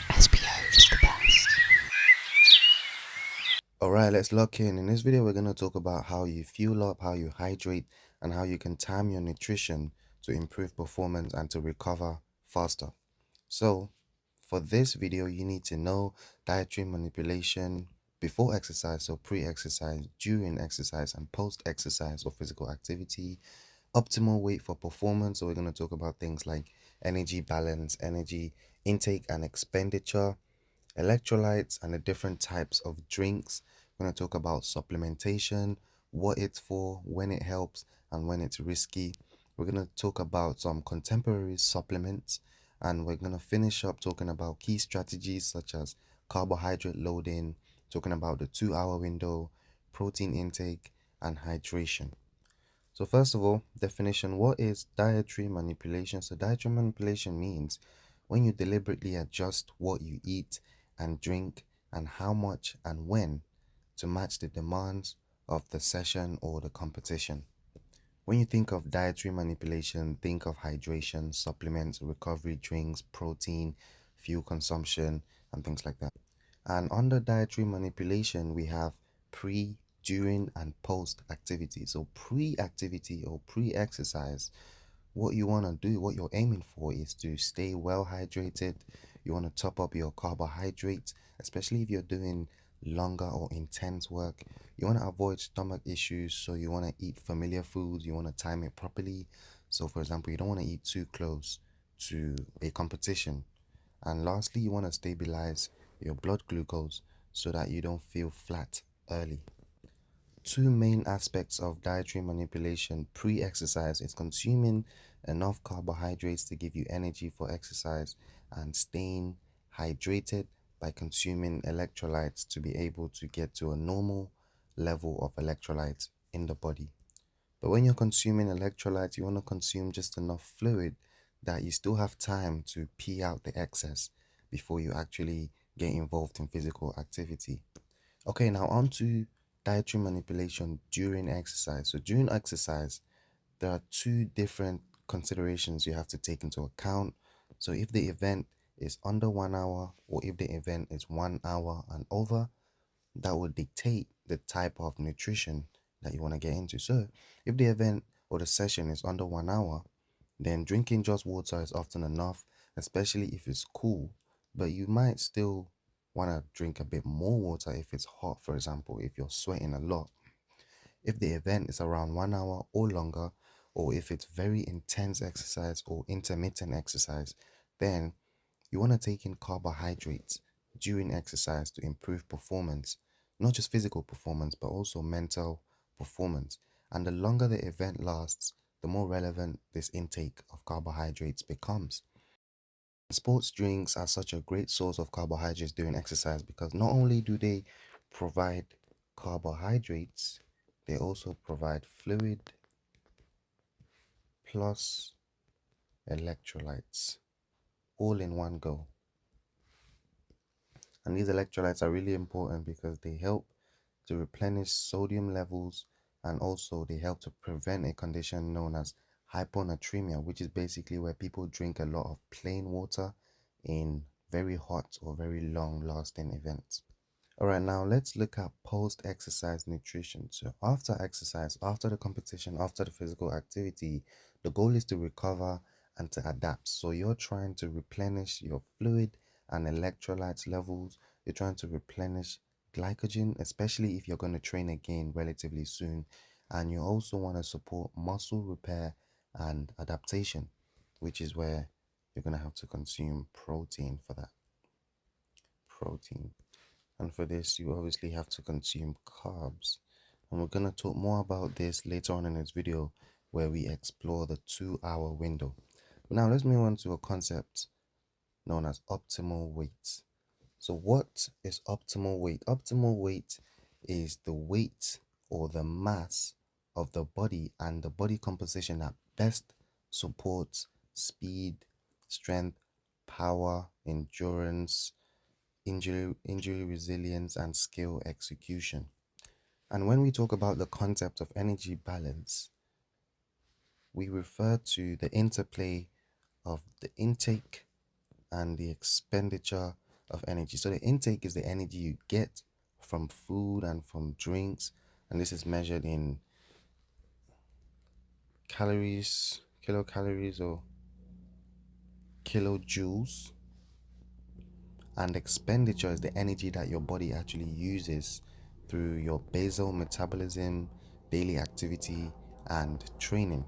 SBO is the best. Alright, let's lock in. In this video, we're going to talk about how you fuel up, how you hydrate, and how you can time your nutrition to improve performance and to recover faster. So, for this video, you need to know dietary manipulation before exercise, so pre-exercise, during exercise, and post-exercise or physical activity, optimal weight for performance. So, we're going to talk about things like energy balance, energy intake and expenditure, electrolytes and the different types of drinks. We're going to talk about supplementation, what it's for, when it helps, and when it's risky. We're going to talk about some contemporary supplements, and we're going to finish up talking about key strategies such as carbohydrate loading, talking about the 2 hour window, protein intake, and hydration. So first of all, definition, what is dietary manipulation? So dietary manipulation means when you deliberately adjust what you eat and drink and how much and when to match the demands of the session or the competition. When you think of dietary manipulation, think of hydration, supplements, recovery drinks, protein, fuel consumption, and things like that. And under dietary manipulation, we have pre, during, and post activity. So, pre activity or pre exercise, what you want to do, what you're aiming for is to stay well hydrated. You want to top up your carbohydrates, especially if you're doing longer or intense work. You want to avoid stomach issues, so you want to eat familiar foods. You want to time it properly. So, for example, you don't want to eat too close to a competition. And lastly, you want to stabilize your blood glucose so that you don't feel flat early. Two main aspects of dietary manipulation pre-exercise is consuming enough carbohydrates to give you energy for exercise and staying hydrated by consuming electrolytes to be able to get to a normal level of electrolytes in the body. But when you're consuming electrolytes, you want to consume just enough fluid that you still have time to pee out the excess before you actually get involved in physical activity. Okay, now on to dietary manipulation during exercise. So during exercise, there are two different considerations you have to take into account. So if the event is under 1 hour or if the event is 1 hour and over, that will dictate the type of nutrition that you want to get into. So if the event or the session is under 1 hour, then drinking just water is often enough, especially if it's cool. But you might still want to drink a bit more water if it's hot, for example, if you're sweating a lot. If the event is around 1 hour or longer, or if it's very intense exercise or intermittent exercise, then you want to take in carbohydrates during exercise to improve performance, not just physical performance, but also mental performance. And the longer the event lasts, the more relevant this intake of carbohydrates becomes. Sports drinks are such a great source of carbohydrates during exercise because not only do they provide carbohydrates, they also provide fluid plus electrolytes all in one go. And these electrolytes are really important because they help to replenish sodium levels and also they help to prevent a condition known as hyponatremia, which is basically where people drink a lot of plain water in very hot or very long lasting events. All right, now let's look at post exercise nutrition. So, after exercise, after the competition, after the physical activity, the goal is to recover and to adapt. So, you're trying to replenish your fluid and electrolytes levels. You're trying to replenish glycogen, especially if you're going to train again relatively soon. And you also want to support muscle repair and adaptation, which is where you're going to have to consume protein for that. Protein. And for this, you obviously have to consume carbs. And we're going to talk more about this later on in this video where we explore the 2 hour window. But now let's move on to a concept known as optimal weight. So, what is optimal weight? Optimal weight is the weight or the mass of the body and the body composition that best supports speed, strength, power, endurance, injury resilience, and skill execution. And when we talk about the concept of energy balance, we refer to the interplay of the intake and the expenditure of energy. So the intake is the energy you get from food and from drinks, and this is measured in calories, kilocalories or kilojoules. And expenditure is the energy that your body actually uses through your basal metabolism, daily activity, and training.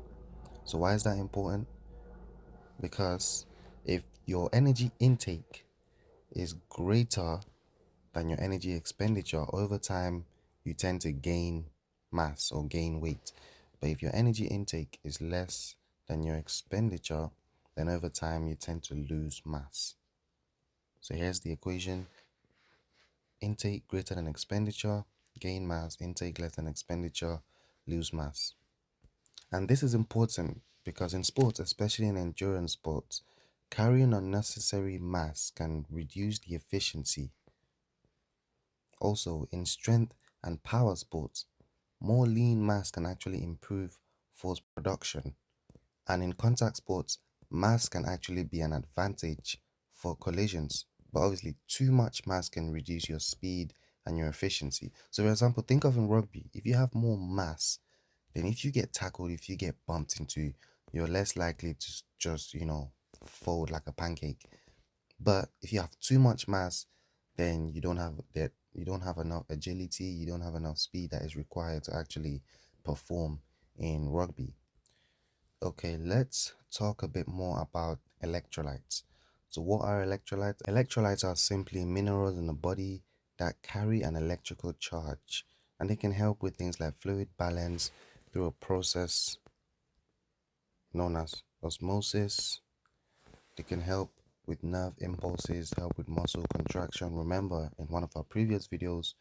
So why is that important? Because if your energy intake is greater than your energy expenditure, over time you tend to gain mass or gain weight. But if your energy intake is less than your expenditure, then over time you tend to lose mass. So here's the equation: intake greater than expenditure, gain mass; intake less than expenditure, lose mass. And this is important because in sports, especially in endurance sports, carrying unnecessary mass can reduce the efficiency. Also, in strength and power sports, more lean mass can actually improve force production. And in contact sports, mass can actually be an advantage for collisions. But obviously, too much mass can reduce your speed and your efficiency. So, for example, think of in rugby, if you have more mass, then if you get tackled, if you get bumped into, you're less likely to just, fold like a pancake. But if you have too much mass, then you don't have enough agility, you don't have enough speed that is required to actually perform in rugby. Okay, let's talk a bit more about electrolytes. So what are electrolytes? Electrolytes are simply minerals in the body that carry an electrical charge, and they can help with things like fluid balance through a process known as osmosis. They can help with nerve impulses, help with muscle contraction. Remember, in one of our previous videos,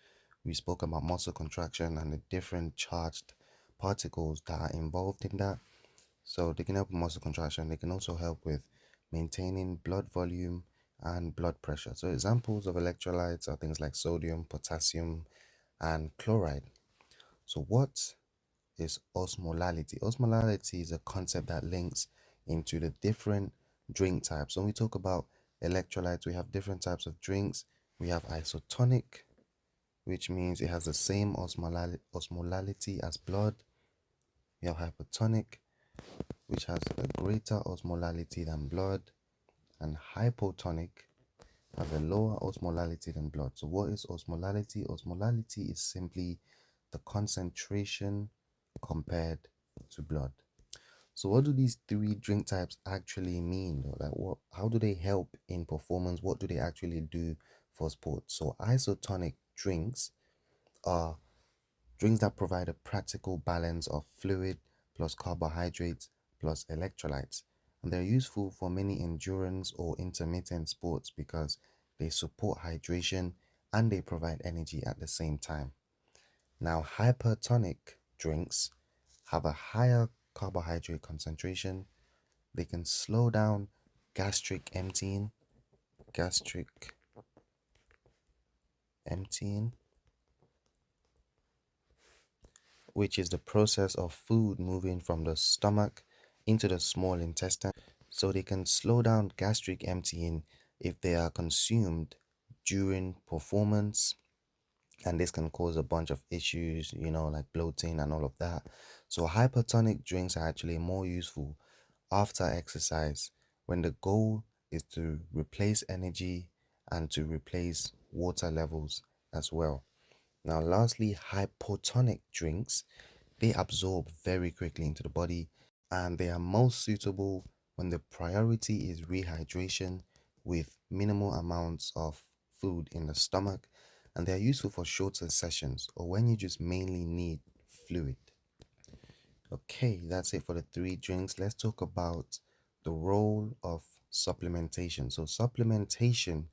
we spoke about muscle contraction and the different charged particles that are involved in that. So they can help with muscle contraction. They can also help with maintaining blood volume and blood pressure. So examples of electrolytes are things like sodium, potassium, and chloride. So what is osmolality? Osmolality is a concept that links into the different drink types. When we talk about electrolytes, we have different types of drinks. We have isotonic, which means it has the same osmolality as blood. We have hypertonic, which has a greater osmolality than blood, and hypotonic has a lower osmolality than blood. So what is osmolality? Osmolality is simply the concentration compared to blood. So what do these three drink types actually mean? Like how do they help in performance? What do they actually do for sports? So isotonic drinks are drinks that provide a practical balance of fluid plus carbohydrates plus electrolytes. And they're useful for many endurance or intermittent sports because they support hydration and they provide energy at the same time. Now, hypertonic drinks have a higher carbohydrate concentration. They can slow down gastric emptying, which is the process of food moving from the stomach into the small intestine. So they can slow down gastric emptying if they are consumed during performance, and this can cause a bunch of issues, like bloating and all of that. So hypertonic drinks are actually more useful after exercise when the goal is to replace energy and to replace water levels as well. Now, lastly, hypotonic drinks, they absorb very quickly into the body and they are most suitable when the priority is rehydration with minimal amounts of food in the stomach, and they are useful for shorter sessions or when you just mainly need fluid. Okay, that's it for the three drinks. Let's talk about the role of supplementation. So, supplementation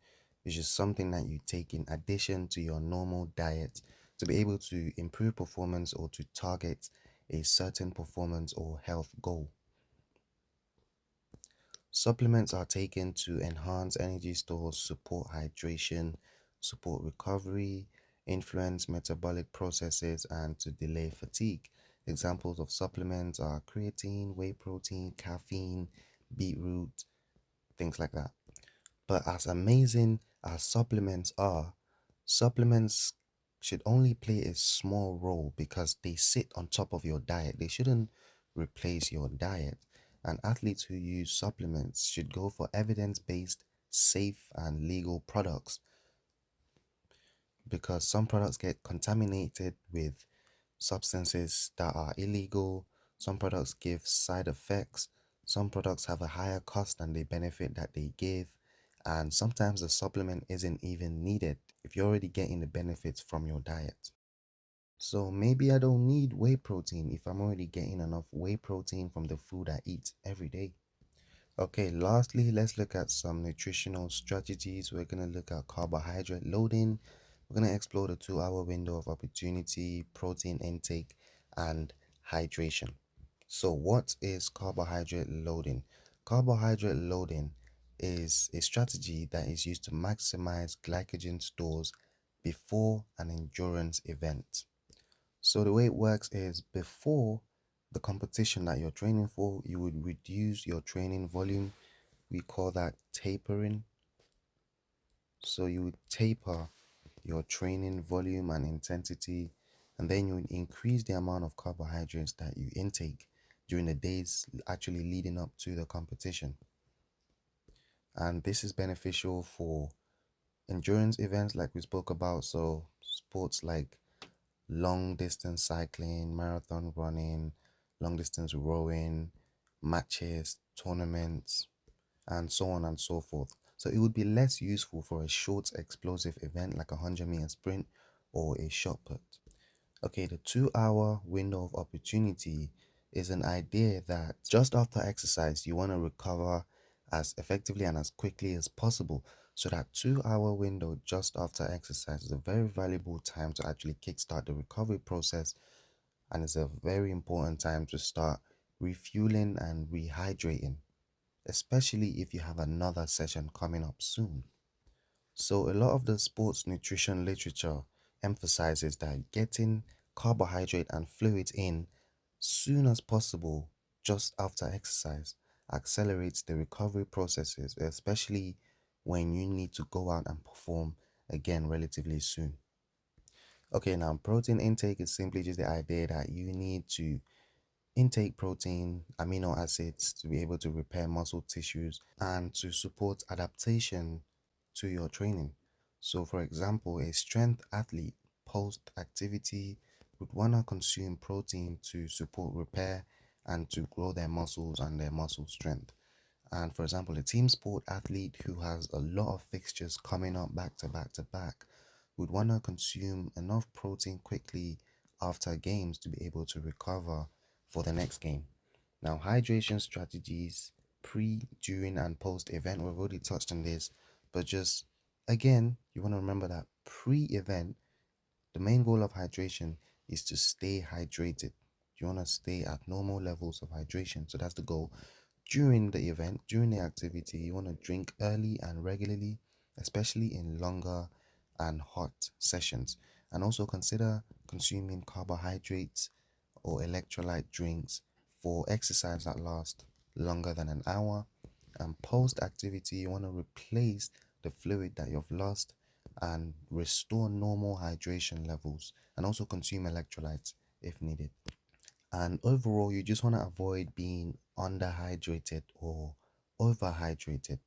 is just something that you take in addition to your normal diet to be able to improve performance or to target a certain performance or health goal. Supplements are taken to enhance energy stores, support hydration, support recovery, influence metabolic processes, and to delay fatigue. Examples of supplements are creatine, whey protein, caffeine, beetroot, things like that. But as amazing as supplements are, supplements should only play a small role because they sit on top of your diet. They shouldn't replace your diet. And athletes who use supplements should go for evidence based, safe, and legal products because some products get contaminated with substances that are illegal. Some products give side effects. Some products have a higher cost than the benefit that they give. And sometimes the supplement isn't even needed if you're already getting the benefits from your diet. So maybe I don't need whey protein if I'm already getting enough whey protein from the food I eat every day. Okay, lastly, let's look at some nutritional strategies. We're going to look at carbohydrate loading. We're going to explore the 2 hour window of opportunity, protein intake, and hydration. So, what is carbohydrate loading? Carbohydrate loading is a strategy that is used to maximize glycogen stores before an endurance event. So the way it works is before the competition that you're training for, you would reduce your training volume. We call that tapering. So you would taper your training volume and intensity, and then you would increase the amount of carbohydrates that you intake during the days actually leading up to the competition. And this is beneficial for endurance events like we spoke about. So sports like long distance cycling, marathon running, long distance rowing, matches, tournaments, and so on and so forth. So it would be less useful for a short explosive event like a 100-meter sprint or a shot put. Okay, the 2 hour window of opportunity is an idea that just after exercise, you want to recover as effectively and as quickly as possible. So that 2 hour window just after exercise is a very valuable time to actually kickstart the recovery process, and it's a very important time to start refueling and rehydrating, especially if you have another session coming up soon. So, a lot of the sports nutrition literature emphasizes that getting carbohydrate and fluids in soon as possible just after exercise accelerates the recovery processes, especially when you need to go out and perform again relatively soon. Okay, now protein intake is simply just the idea that you need to intake protein, amino acids to be able to repair muscle tissues and to support adaptation to your training. So, for example, a strength athlete post activity would want to consume protein to support repair and to grow their muscles and their muscle strength. And for example, a team sport athlete who has a lot of fixtures coming up back to back to back would want to consume enough protein quickly after games to be able to recover for the next game. Now, hydration strategies pre, during, and post event, we've already touched on this, but just again, you want to remember that pre event, the main goal of hydration is to stay hydrated. You want to stay at normal levels of hydration. So that's the goal. During the event, during the activity, you want to drink early and regularly, especially in longer and hot sessions. And also consider consuming carbohydrates or electrolyte drinks for exercise that lasts longer than an hour. And post activity, you want to replace the fluid that you've lost and restore normal hydration levels, and also consume electrolytes if needed. And overall, you just want to avoid being underhydrated or overhydrated.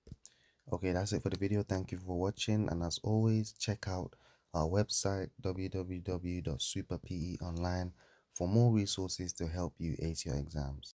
Okay, that's it for the video. Thank you for watching, and as always, check out our website www.superpeonline for more resources to help you ace your exams.